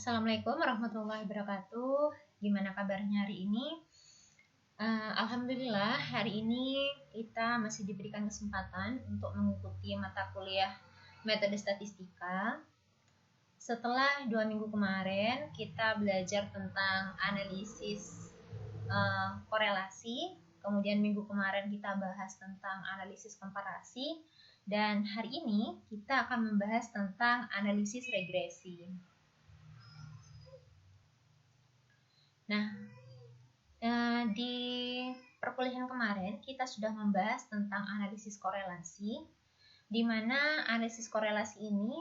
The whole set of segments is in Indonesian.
Assalamualaikum warahmatullahi wabarakatuh. Gimana kabarnya hari ini? Alhamdulillah hari ini kita masih diberikan kesempatan untuk mengikuti mata kuliah metode statistika. Setelah 2 minggu kemarin kita belajar tentang analisis korelasi, kemudian minggu kemarin kita bahas tentang analisis komparasi, dan hari ini kita akan membahas tentang analisis regresi. Nah, di perkuliahan kemarin kita sudah membahas tentang analisis korelasi, di mana analisis korelasi ini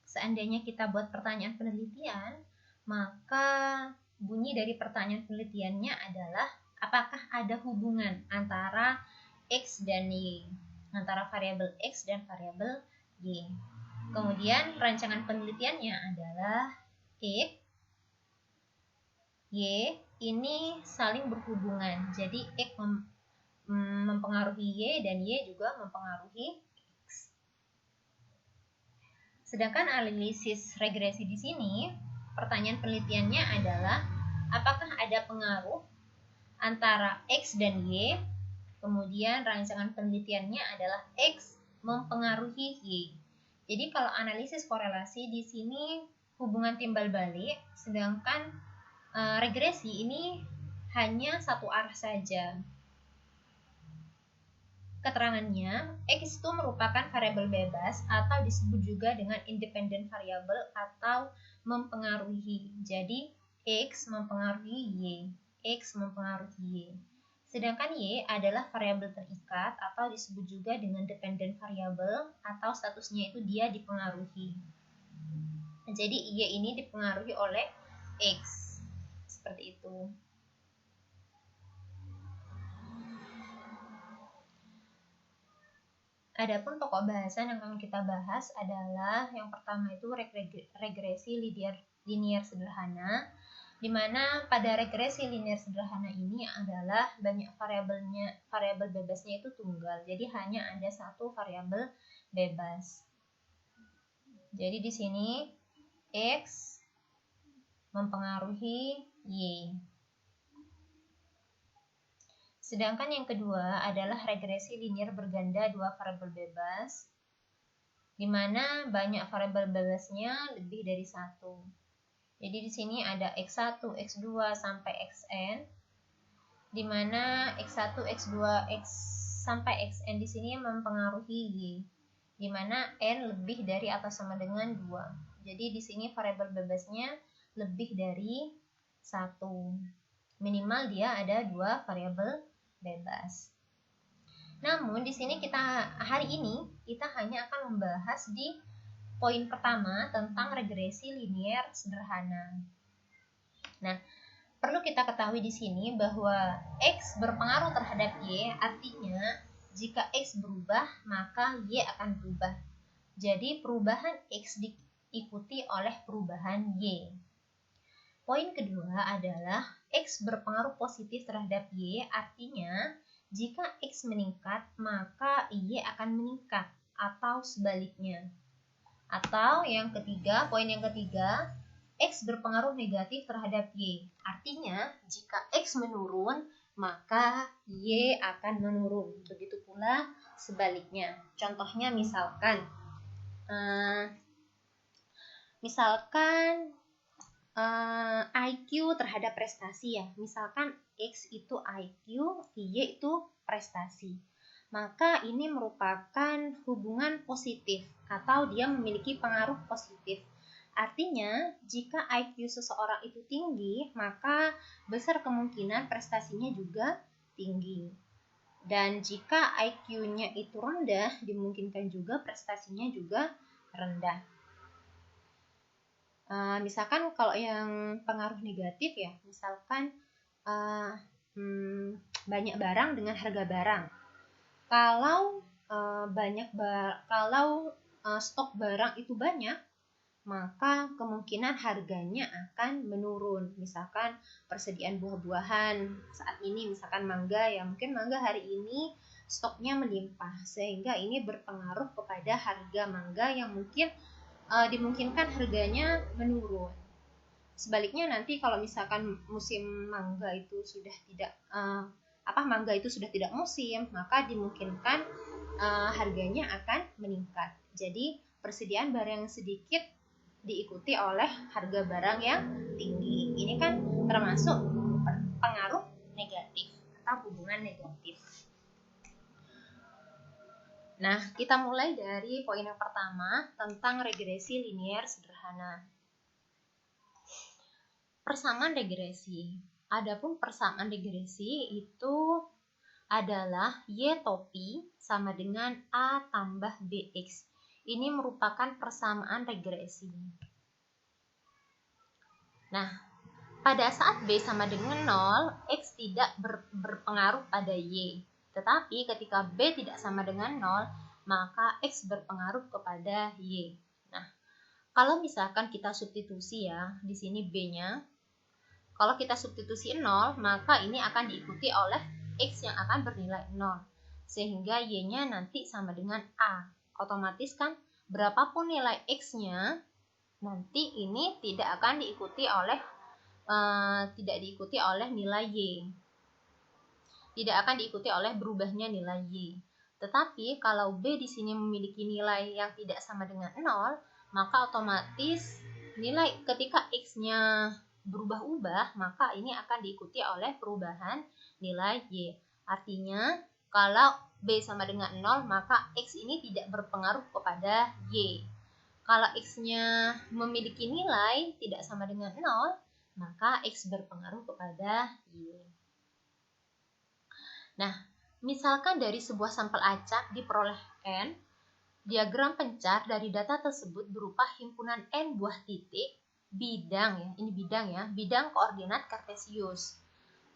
seandainya kita buat pertanyaan penelitian, maka bunyi dari pertanyaan penelitiannya adalah apakah ada hubungan antara X dan Y, antara variabel X dan variabel Y. Kemudian rancangan penelitiannya adalah X, Y ini saling berhubungan. Jadi X mempengaruhi Y dan Y juga mempengaruhi X. Sedangkan analisis regresi di sini, pertanyaan penelitiannya adalah apakah ada pengaruh antara X dan Y. Kemudian rancangan penelitiannya adalah X mempengaruhi Y. Jadi kalau analisis korelasi di sini hubungan timbal balik, sedangkan regresi ini hanya satu arah saja. Keterangannya, X itu merupakan variabel bebas atau disebut juga dengan independent variable atau mempengaruhi. Jadi X mempengaruhi Y, X mempengaruhi Y. Sedangkan Y adalah variabel terikat atau disebut juga dengan dependent variable atau statusnya itu dia dipengaruhi. Jadi Y ini dipengaruhi oleh X. Seperti itu. Adapun pokok bahasan yang akan kita bahas adalah yang pertama itu regresi linear sederhana, di mana pada regresi linear sederhana ini adalah banyak variabel bebasnya itu tunggal. Jadi hanya ada satu variabel bebas. Jadi di sini X mempengaruhi Y. Sedangkan yang kedua adalah regresi linear berganda dua variabel bebas, di mana banyak variabel bebasnya lebih dari satu. Jadi di sini ada X1, X2 sampai Xn, di mana X1, X2, X sampai Xn di sini mempengaruhi Y, di mana N lebih dari atau sama dengan 2. Jadi di sini variabel bebasnya lebih dari 1. Minimal dia ada 2 variabel bebas. Namun di sini hari ini kita hanya akan membahas di poin pertama tentang regresi linear sederhana. Nah, perlu kita ketahui di sini bahwa X berpengaruh terhadap Y, artinya jika X berubah maka Y akan berubah. Jadi perubahan X diikuti oleh perubahan Y. Poin kedua adalah X berpengaruh positif terhadap Y, artinya jika X meningkat maka Y akan meningkat atau sebaliknya. Atau yang ketiga, poin yang ketiga, X berpengaruh negatif terhadap Y, artinya jika X menurun maka Y akan menurun. Begitu pula sebaliknya. Contohnya misalkan IQ terhadap prestasi ya. Misalkan X itu IQ, Y itu prestasi. Maka ini merupakan hubungan positif atau dia memiliki pengaruh positif. Artinya, jika IQ seseorang itu tinggi, maka besar kemungkinan prestasinya juga tinggi. Dan jika IQ-nya itu rendah, dimungkinkan juga prestasinya juga rendah. Misalkan kalau yang pengaruh negatif ya, misalkan banyak barang dengan harga barang. Kalau stok barang itu banyak, maka kemungkinan harganya akan menurun. Misalkan persediaan buah-buahan saat ini, misalkan mangga ya, mungkin mangga hari ini stoknya melimpah, sehingga ini berpengaruh kepada harga mangga yang mungkin dimungkinkan harganya menurun. Sebaliknya nanti kalau misalkan musim mangga itu sudah tidak mangga itu sudah tidak musim, maka dimungkinkan harganya akan meningkat. Jadi persediaan barang yang sedikit diikuti oleh harga barang yang tinggi. Ini kan termasuk pengaruh negatif atau hubungan negatif. Nah, kita mulai dari poin yang pertama tentang regresi linier sederhana. Persamaan regresi. Adapun persamaan regresi itu adalah Y topi sama dengan A tambah BX. Ini merupakan persamaan regresi. Nah, pada saat B sama dengan 0, X tidak berpengaruh pada Y. Tetapi ketika B tidak sama dengan 0, maka X berpengaruh kepada Y. Nah, kalau misalkan kita substitusi ya, di sini B-nya, kalau kita substitusi 0, maka ini akan diikuti oleh X yang akan bernilai 0. Sehingga Y-nya nanti sama dengan A. Otomatis kan, berapapun nilai X-nya, nanti ini tidak akan diikuti oleh nilai Y. Tidak akan diikuti oleh berubahnya nilai Y. Tetapi kalau B di sini memiliki nilai yang tidak sama dengan 0, maka otomatis nilai ketika X-nya berubah-ubah, maka ini akan diikuti oleh perubahan nilai Y. Artinya, kalau B sama dengan 0, maka X ini tidak berpengaruh kepada Y. Kalau X-nya memiliki nilai tidak sama dengan 0, maka X berpengaruh kepada Y. Nah, misalkan dari sebuah sampel acak diperoleh N, diagram pencar dari data tersebut berupa himpunan N buah titik bidang koordinat kartesius.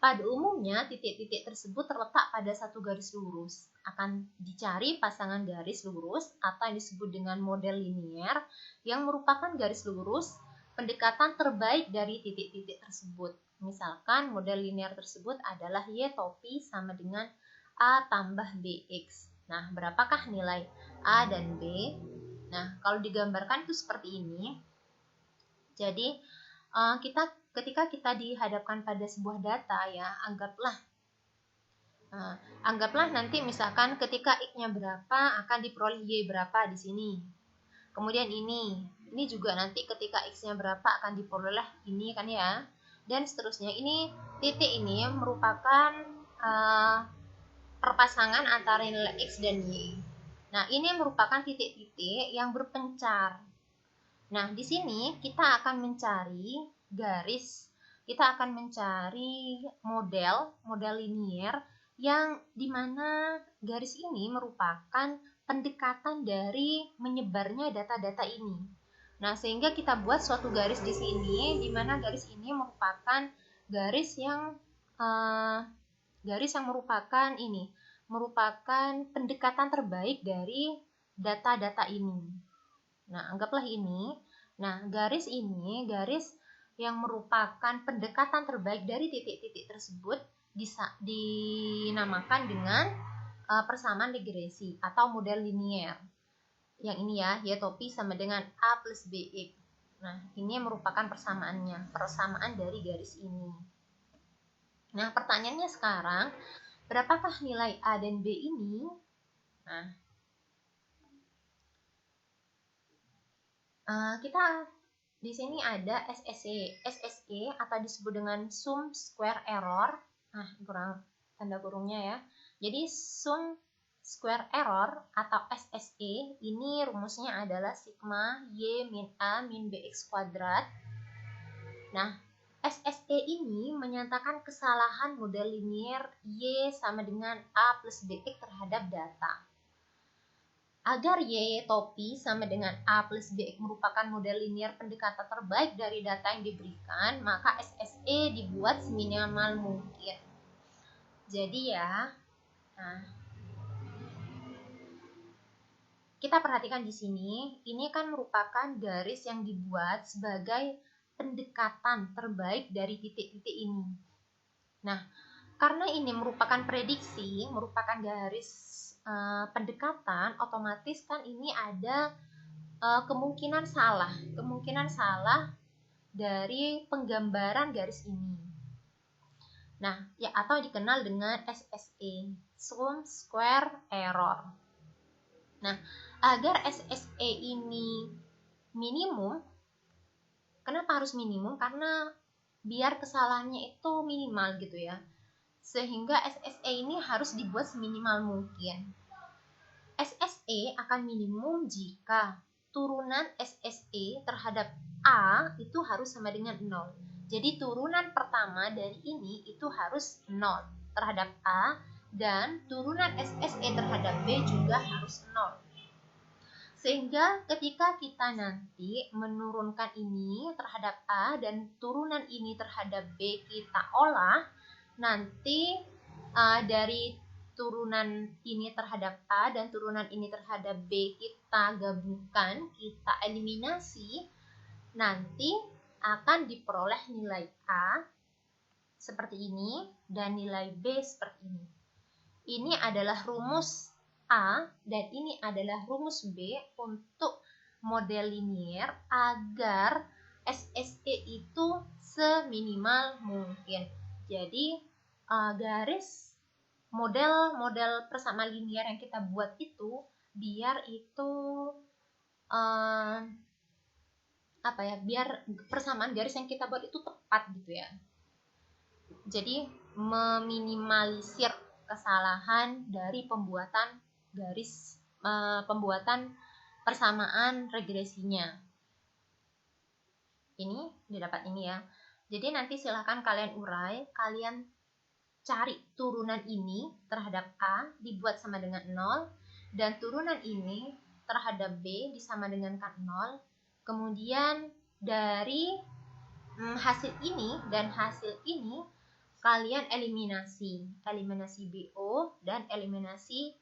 Pada umumnya, titik-titik tersebut terletak pada satu garis lurus. Akan dicari pasangan garis lurus atau yang disebut dengan model linier yang merupakan garis lurus pendekatan terbaik dari titik-titik tersebut. Misalkan model linier tersebut adalah Y topi sama dengan A tambah BX. Nah, berapakah nilai A dan B? Nah, kalau digambarkan itu seperti ini. Jadi, ketika kita dihadapkan pada sebuah data ya, anggaplah nanti misalkan ketika X-nya berapa akan diperoleh Y berapa di sini. Kemudian ini juga nanti ketika X-nya berapa akan diperoleh ini kan ya. Dan seterusnya. Ini titik ini merupakan perpasangan antara nilai X dan Y. Nah, ini merupakan titik-titik yang berpencar. Nah, di sini kita akan mencari model linier yang dimana garis ini merupakan pendekatan dari menyebarnya data-data ini. Nah, sehingga kita buat suatu garis di sini, di mana garis ini merupakan garis yang merupakan pendekatan terbaik dari data-data ini. Nah, anggaplah ini. Nah, garis ini, garis yang merupakan pendekatan terbaik dari titik-titik tersebut dinamakan dengan persamaan regresi atau model linier. Yang ini ya, Y topi sama dengan A plus BX. Nah, ini merupakan persamaan dari garis ini. Nah, pertanyaannya sekarang, berapakah nilai A dan B ini? Nah, kita di sini ada SSE atau disebut dengan sum square error. Nah, tanda kurungnya ya. Jadi sum square error atau SSE ini rumusnya adalah sigma Y min A min BX kuadrat. Nah, SSE ini menyatakan kesalahan model linier Y sama dengan A plus BX terhadap data. Agar Y topi sama dengan A plus BX merupakan model linier pendekatan terbaik dari data yang diberikan, maka SSE dibuat seminimal mungkin. Jadi ya, kita perhatikan di sini, ini kan merupakan garis yang dibuat sebagai pendekatan terbaik dari titik-titik ini. Nah, karena ini merupakan prediksi, merupakan garis pendekatan, otomatis kan ini ada kemungkinan salah dari penggambaran garis ini. Nah, ya atau dikenal dengan SSE, Sum Square Error. Nah, agar SSE ini minimum, kenapa harus minimum? Karena biar kesalahannya itu minimal gitu ya. Sehingga SSE ini harus dibuat seminimal mungkin. SSE akan minimum jika turunan SSE terhadap A itu harus sama dengan 0. Jadi turunan pertama dari ini itu harus 0 terhadap A, dan turunan SSE terhadap B juga harus 0. Sehingga ketika kita nanti menurunkan ini terhadap A dan turunan ini terhadap B kita olah, nanti dari turunan ini terhadap A dan turunan ini terhadap B kita gabungkan, kita eliminasi, nanti akan diperoleh nilai A seperti ini dan nilai B seperti ini. Ini adalah rumus A dan ini adalah rumus B untuk model linier agar SSE itu seminimal mungkin. Jadi garis model persamaan linier yang kita buat itu biar itu biar persamaan garis yang kita buat itu tepat gitu ya. Jadi meminimalisir kesalahan dari pembuatan garis pembuatan persamaan regresinya. Ini didapat ini ya. Jadi nanti silahkan kalian urai, kalian cari turunan ini terhadap A dibuat sama dengan 0, dan turunan ini terhadap B disama dengan 0. Kemudian dari hasil ini dan hasil ini kalian eliminasi BO dan eliminasi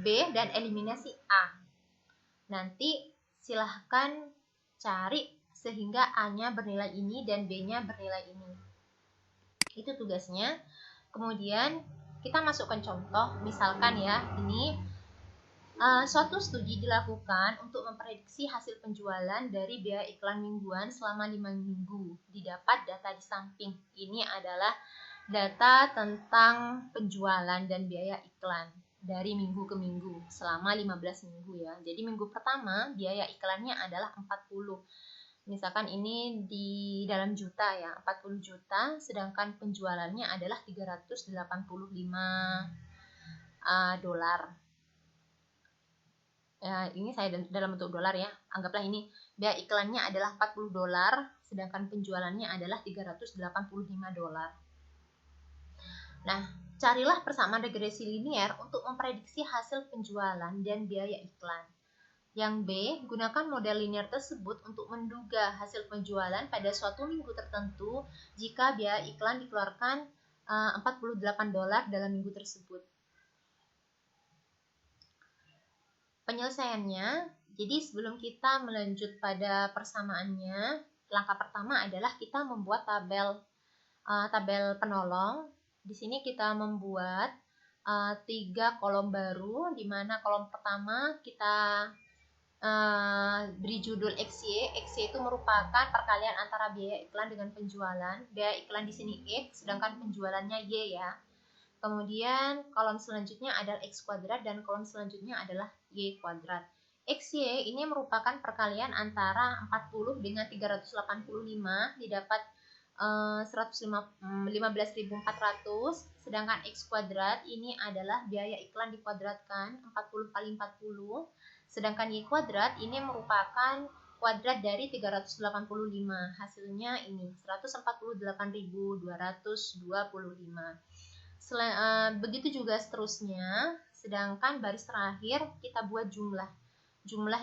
B dan eliminasi A. Nanti silahkan cari sehingga A-nya bernilai ini dan B-nya bernilai ini. Itu tugasnya. Kemudian kita masukkan contoh, misalkan ya, ini suatu studi dilakukan untuk memprediksi hasil penjualan dari biaya iklan mingguan selama 5 minggu. Didapat data di samping. Ini adalah data tentang penjualan dan biaya iklan dari minggu ke minggu selama 15 minggu ya. Jadi minggu pertama biaya iklannya adalah 40. Misalkan ini di dalam juta ya, 40 juta, sedangkan penjualannya adalah 385 dolar. Ya, ini saya dalam bentuk dolar ya. Anggaplah ini biaya iklannya adalah 40 dolar, sedangkan penjualannya adalah 385 dolar. Nah, carilah persamaan regresi linier untuk memprediksi hasil penjualan dan biaya iklan. Yang B, gunakan model linier tersebut untuk menduga hasil penjualan pada suatu minggu tertentu jika biaya iklan dikeluarkan 48 dolar dalam minggu tersebut. Penyelesaiannya, jadi sebelum kita melanjut pada persamaannya, langkah pertama adalah kita membuat tabel penolong. Di sini kita membuat 3 kolom baru, di mana kolom pertama kita beri judul XY. XY itu merupakan perkalian antara biaya iklan dengan penjualan. Biaya iklan di sini X, sedangkan penjualannya Y ya. Kemudian kolom selanjutnya adalah X kuadrat dan kolom selanjutnya adalah Y kuadrat. XY ini merupakan perkalian antara 40 dengan 385, didapat 15.400, sedangkan X kuadrat ini adalah biaya iklan dikuadratkan 40 kali 40, sedangkan Y kuadrat ini merupakan kuadrat dari 385, hasilnya ini 148.225. Begitu juga seterusnya, sedangkan baris terakhir kita buat jumlah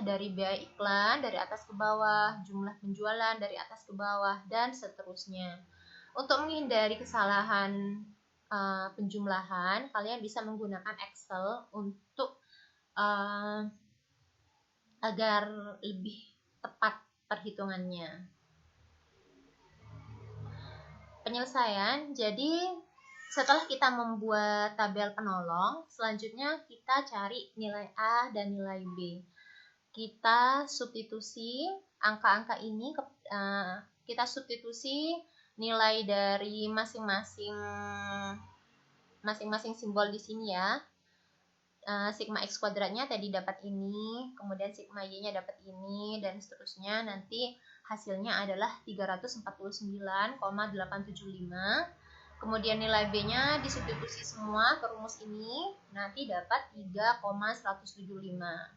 dari biaya iklan dari atas ke bawah, jumlah penjualan dari atas ke bawah, dan seterusnya. Untuk menghindari kesalahan penjumlahan, kalian bisa menggunakan Excel untuk agar lebih tepat perhitungannya. Penyelesaian, jadi setelah kita membuat tabel penolong, selanjutnya kita cari nilai A dan nilai B. Kita substitusi angka-angka ini kita substitusi nilai dari masing-masing simbol di sini ya. Sigma X kuadratnya tadi dapat ini, kemudian sigma Y-nya dapat ini, dan seterusnya. Nanti hasilnya adalah 349,875. Kemudian nilai B-nya disubstitusi semua ke rumus ini, nanti dapat 3,175.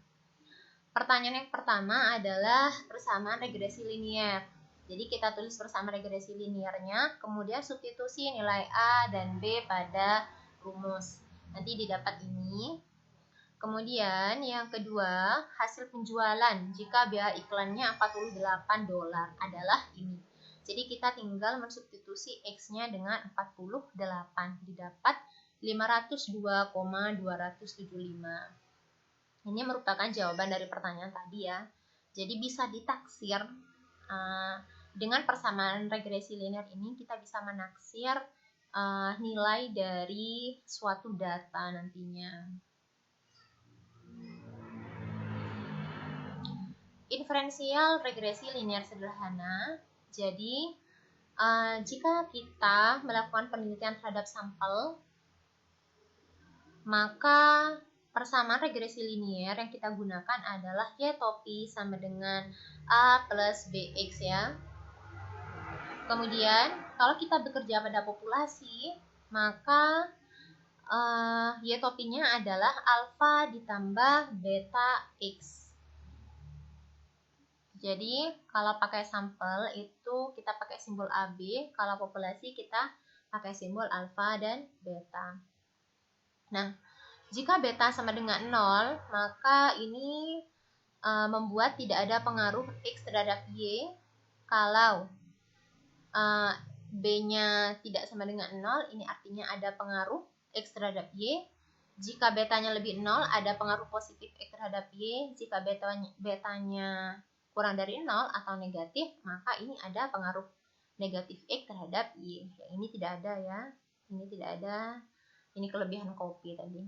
Pertanyaan yang pertama adalah persamaan regresi linier. Jadi kita tulis persamaan regresi liniernya, kemudian substitusi nilai A dan B pada rumus. Nanti didapat ini. Kemudian yang kedua, hasil penjualan jika biaya iklannya $48 adalah ini. Jadi kita tinggal mensubstitusi X-nya dengan 48, didapat 502,275. Ini merupakan jawaban dari pertanyaan tadi ya. Jadi bisa ditaksir dengan persamaan regresi linear ini, kita bisa menaksir nilai dari suatu data nantinya. Inferensial regresi linear sederhana. Jadi jika kita melakukan penelitian terhadap sampel, maka persamaan regresi linear yang kita gunakan adalah Y topi sama dengan A plus BX ya. Kemudian kalau kita bekerja pada populasi, maka Y topinya adalah alfa ditambah beta X. Jadi kalau pakai sampel itu kita pakai simbol AB, kalau populasi kita pakai simbol alfa dan beta. Nah, jika beta sama dengan 0, maka ini membuat tidak ada pengaruh X terhadap Y. Kalau B-nya tidak sama dengan 0, ini artinya ada pengaruh X terhadap Y. Jika betanya lebih 0, ada pengaruh positif X terhadap Y. Jika betanya kurang dari 0 atau negatif, maka ini ada pengaruh negatif X terhadap Y. Ya, ini tidak ada ya. Ini tidak ada. Ini kelebihan kopi tadi.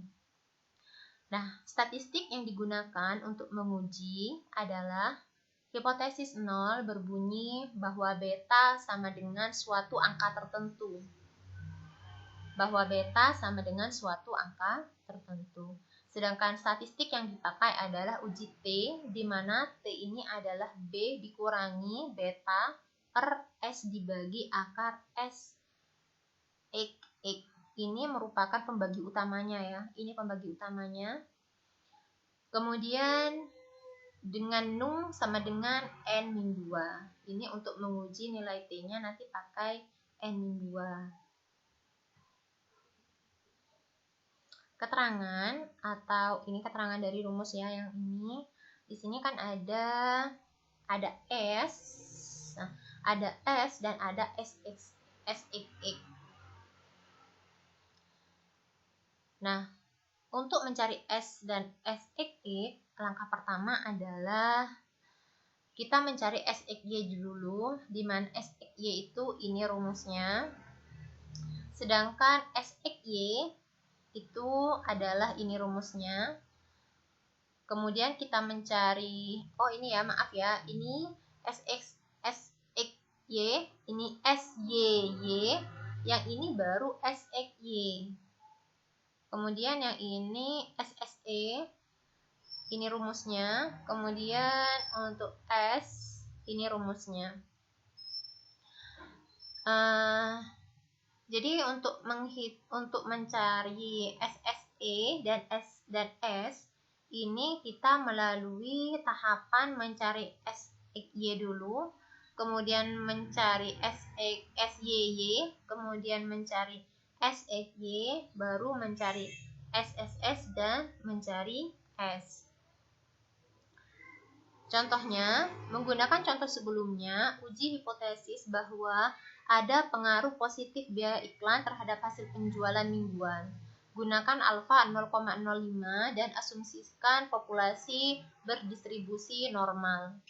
Nah, statistik yang digunakan untuk menguji adalah hipotesis 0 berbunyi bahwa beta sama dengan suatu angka tertentu. Bahwa beta sama dengan suatu angka tertentu. Sedangkan statistik yang dipakai adalah uji T, di mana T ini adalah B dikurangi beta per S dibagi akar S X. Ini merupakan pembagi utamanya ya. Ini pembagi utamanya. Kemudian dengan num sama dengan N-2. Ini untuk menguji nilai T-nya nanti pakai N-2. Keterangan atau ini keterangan dari rumus ya yang ini. Di sini kan ada S. Nah, ada S dan ada SX. Nah, untuk mencari S dan SXY, langkah pertama adalah kita mencari SXY dulu, di mana SXY itu ini rumusnya. Sedangkan SXY itu adalah ini rumusnya. Kemudian kita mencari, ini ya, maaf ya, ini SXY, ini SYY, yang ini baru SXY. Kemudian yang ini SSE, ini rumusnya. Kemudian untuk S, ini rumusnya. Jadi untuk mencari SSE dan S dan S, ini kita melalui tahapan mencari SXY dulu, kemudian mencari SYY, kemudian mencari SXY, baru mencari SSS dan mencari S. Contohnya, menggunakan contoh sebelumnya, uji hipotesis bahwa ada pengaruh positif biaya iklan terhadap hasil penjualan mingguan. Gunakan alfa 0,05 dan asumsikan populasi berdistribusi normal.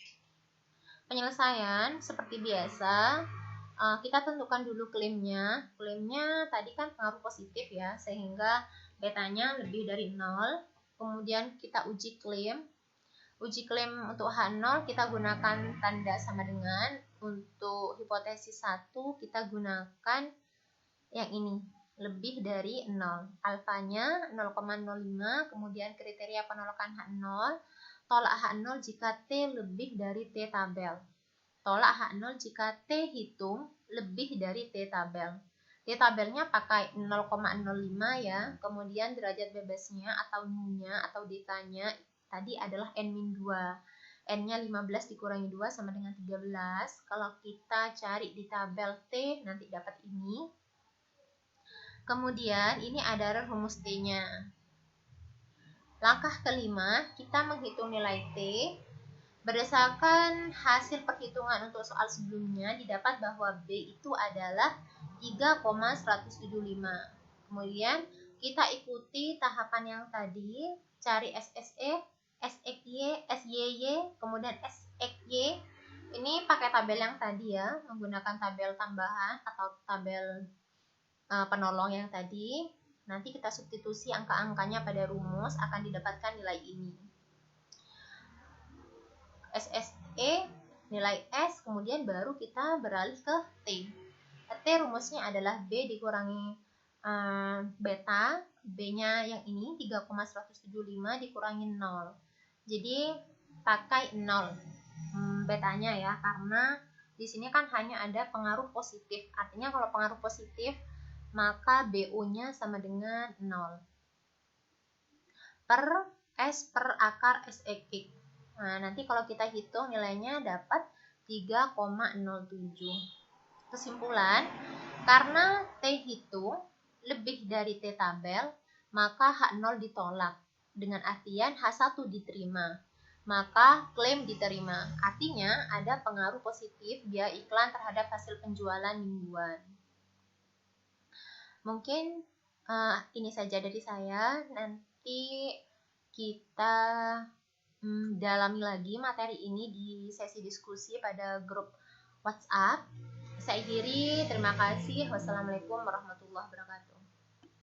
Penyelesaian seperti biasa, kita tentukan dulu klaimnya. Klaimnya tadi kan pengaruh positif ya, sehingga betanya lebih dari 0. Kemudian kita uji klaim. Uji klaim untuk H0 kita gunakan tanda sama dengan. Untuk hipotesis 1 kita gunakan yang ini, lebih dari 0. Alfanya 0,05, kemudian kriteria penolakan H0. Tolak H0 jika T lebih dari T tabel. Tolak H0 jika T hitung lebih dari T tabel. T tabelnya pakai 0,05 ya. Kemudian derajat bebasnya atau nu-nya atau dekanya tadi adalah N-2. N-nya 15 dikurangi 2 sama dengan 13. Kalau kita cari di tabel T nanti dapat ini. Kemudian ini adalah rumus T-nya. Langkah kelima, kita menghitung nilai T. Berdasarkan hasil perhitungan untuk soal sebelumnya, didapat bahwa B itu adalah 3,175. Kemudian kita ikuti tahapan yang tadi, cari SSE, SXY, SYY, kemudian SXY. Ini pakai tabel yang tadi ya, menggunakan tabel tambahan atau tabel penolong yang tadi. Nanti kita substitusi angka-angkanya pada rumus, akan didapatkan nilai ini. SSE, nilai S, kemudian baru kita beralih ke T. T rumusnya adalah B dikurangi beta, B-nya yang ini 3,175 dikurangi 0. Jadi pakai 0 betanya ya, karena di sini kan hanya ada pengaruh positif. Artinya kalau pengaruh positif maka BU-nya sama dengan 0 per S per akar SX. Nah, nanti kalau kita hitung nilainya dapat 3,07. Kesimpulan, karena T hitung lebih dari T tabel, maka H0 ditolak. Dengan artian H1 diterima, maka klaim diterima. Artinya ada pengaruh positif biaya iklan terhadap hasil penjualan mingguan. Mungkin ini saja dari saya. Nanti kita dalami lagi materi ini di sesi diskusi pada grup WhatsApp. Saya akhiri, terima kasih. Wassalamualaikum warahmatullahi wabarakatuh.